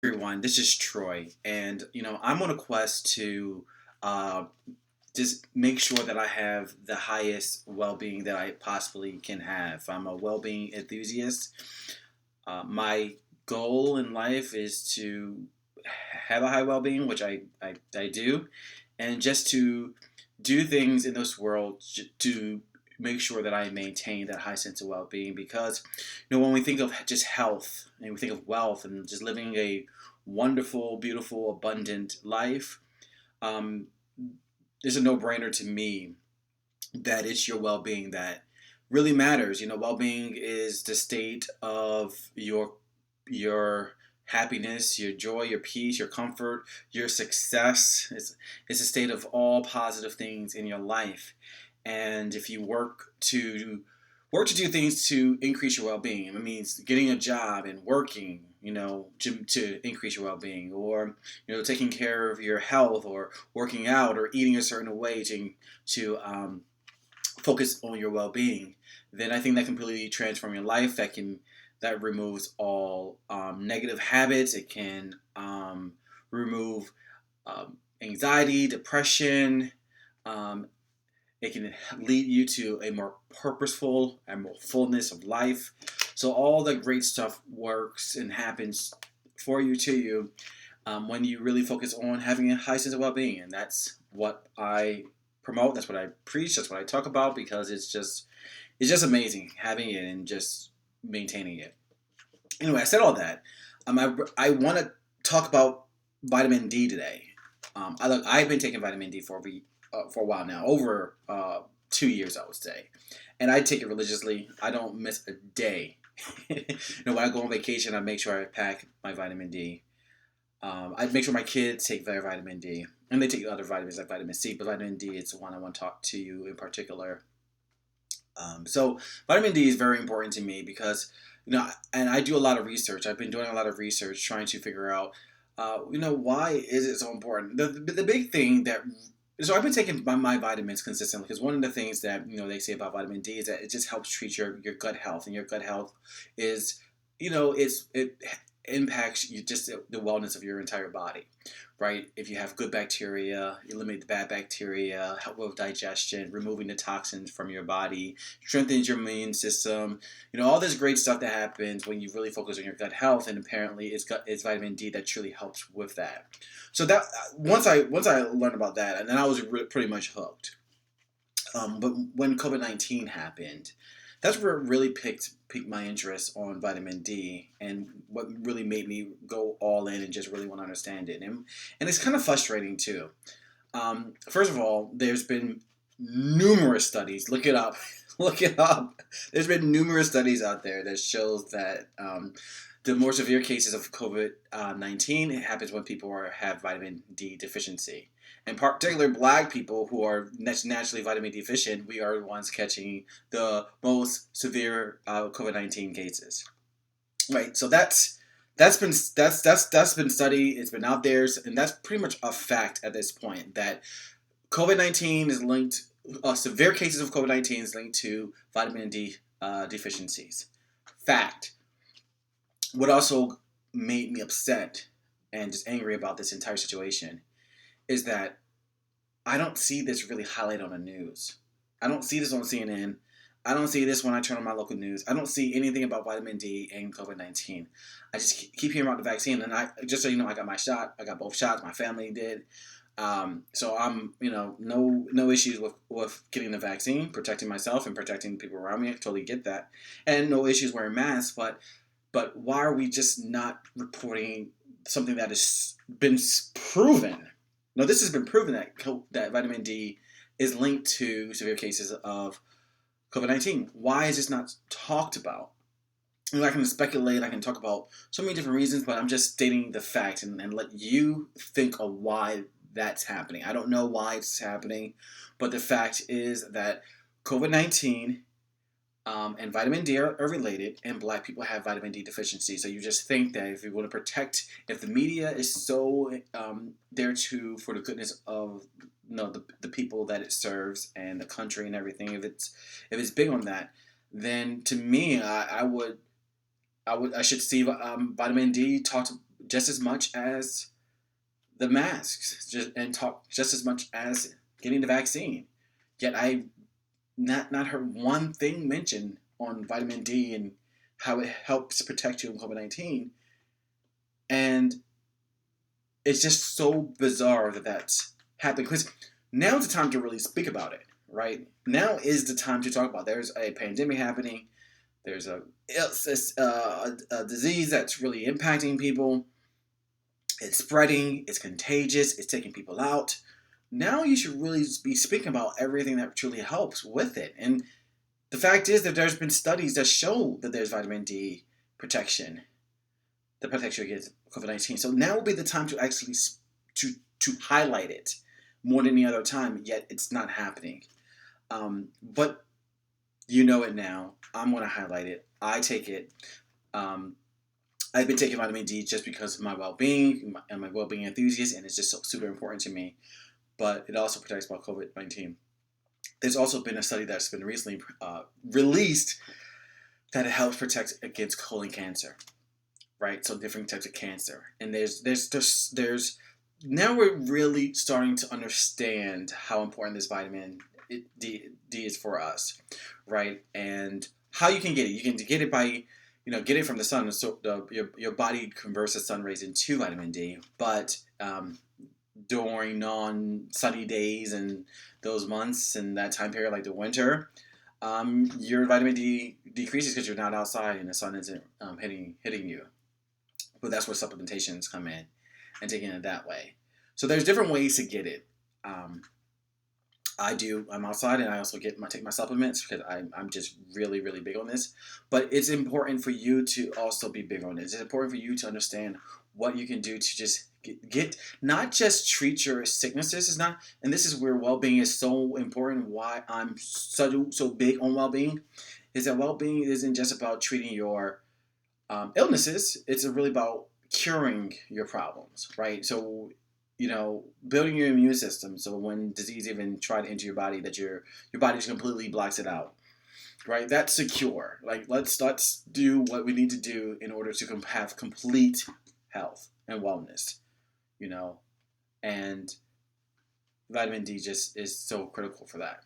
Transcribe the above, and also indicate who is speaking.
Speaker 1: Everyone, this is Troy, and I'm on a quest to uh, just make sure that I have the highest well-being that I possibly can have. I'm a well-being enthusiast. My goal in life is to have a high well-being, which I do, and just to do things in this world to make sure that I maintain that high sense of well-being. Because when we think of just health and we think of wealth and just living a wonderful, beautiful, abundant life, um, it's a no-brainer to me that it's your well-being that really matters. Well-being is the state of your happiness, your joy, your peace, your comfort, your success. It's a state of all positive things in your life. And if you work to do things to increase your well-being, it means getting a job and working, to increase your well-being, or taking care of your health, or working out, or eating a certain way to focus on your well-being, then I think that completely transform your life. That removes all negative habits. It can remove anxiety, depression. Um, it can lead you to a more purposeful and more fullness of life. So all the great stuff works and happens for you, to you, when you really focus on having a high sense of well-being. And that's what I promote. That's what I preach. That's what I talk about, because it's just amazing having it and just maintaining it. Anyway, I said all that. I want to talk about vitamin D today. I've been taking vitamin D for a while now, over 2 years, I would say, and I take it religiously. I don't miss a day. When I go on vacation, I make sure I pack my vitamin D. I make sure my kids take their vitamin D, and they take other vitamins like vitamin C, but vitamin D is the one I want to talk to you in particular. So vitamin D is very important to me because, and I do a lot of research. I've been doing a lot of research trying to figure out, why is it so important? The big thing that so I've been taking my vitamins consistently, because one of the things that they say about vitamin D is that it just helps treat your gut health, and your gut health is, it impacts you, just the wellness of your entire body, right? If you have good bacteria, eliminate the bad bacteria, help with digestion, removing the toxins from your body, strengthens your immune system. All this great stuff that happens when you really focus on your gut health, and apparently it's vitamin D that truly helps with that. So that once I learned about that, and then I was pretty much hooked. But when COVID-19 happened, that's where it really piqued my interest on vitamin D, and what really made me go all in and just really want to understand it. And it's kind of frustrating too. First of all, there's been numerous studies. Look it up. Look it up. There's been numerous studies out there that shows that the more severe cases of COVID-19 it happens when people have vitamin D deficiency. In particular, black people who are naturally vitamin D deficient, we are the ones catching the most severe COVID-19 cases. Right. So that's been studied. It's been out there, and that's pretty much a fact at this point that COVID-19 is linked. Severe cases of COVID-19 is linked to vitamin D deficiencies. Fact. What also made me upset and just angry about this entire situation is that I don't see this really highlighted on the news. I don't see this on CNN. I don't see this when I turn on my local news. I don't see anything about vitamin D and COVID-19. I just keep hearing about the vaccine, and I just so you know, I got my shot. I got both shots. My family did. So I'm, no issues with getting the vaccine, protecting myself and protecting people around me. I totally get that, and no issues wearing masks. But why are we just not reporting something that has been proven? No, this has been proven that vitamin D is linked to severe cases of COVID-19. Why is this not talked about? I can speculate, I can talk about so many different reasons, but I'm just stating the fact, and let you think of why that's happening. I don't know why it's happening, but the fact is that COVID-19 and vitamin D are related, and black people have vitamin D deficiency. So you just think that if you want to protect, if the media is so there for the goodness of the people that it serves and the country and everything, if it's big on that, then to me, I should see vitamin D just as much as the masks, and talk just as much as getting the vaccine. Yet I not heard one thing mentioned on vitamin D and how it helps protect you in COVID-19. And it's just so bizarre that that's happening, because now's the time to really speak about it, right? Now is the time to talk about it. There's a pandemic happening. There's a disease that's really impacting people. It's spreading. It's contagious. It's taking people out. Now you should really be speaking about everything that truly helps with it. And the fact is that there's been studies that show that there's vitamin D protection that protects you against COVID-19. So now would be the time to actually to highlight it more than any other time. Yet it's not happening. But you know it now. I'm going to highlight it. I take it. Um, I've been taking vitamin D just because of my well-being and my well-being enthusiast, and it's just so super important to me. But it also protects about COVID-19. There's also been a study that's been recently released that it helps protect against colon cancer, right? So different types of cancer, and there's now we're really starting to understand how important this vitamin D is for us, right? And how you can get it. You can get it by get it from the sun. So your body converts the sun rays into vitamin D, but during non-sunny days and those months and that time period, like the winter, your vitamin D decreases because you're not outside and the sun isn't hitting you. But that's where supplementations come in and taking it that way. So there's different ways to get it. I'm outside and I also take my supplements because I'm just really, really big on this. But it's important for you to also be big on this. It's important for you to understand what you can do to just get not just treat your sicknesses. Is not, and this is where well-being is so important. Why I'm so big on well-being is that well-being isn't just about treating your illnesses. It's really about curing your problems, right? So building your immune system, so when disease even try to enter your body, that your body just completely blocks it out, right? That's secure. Like let's do what we need to do in order to have complete health and wellness, and vitamin D just is so critical for that.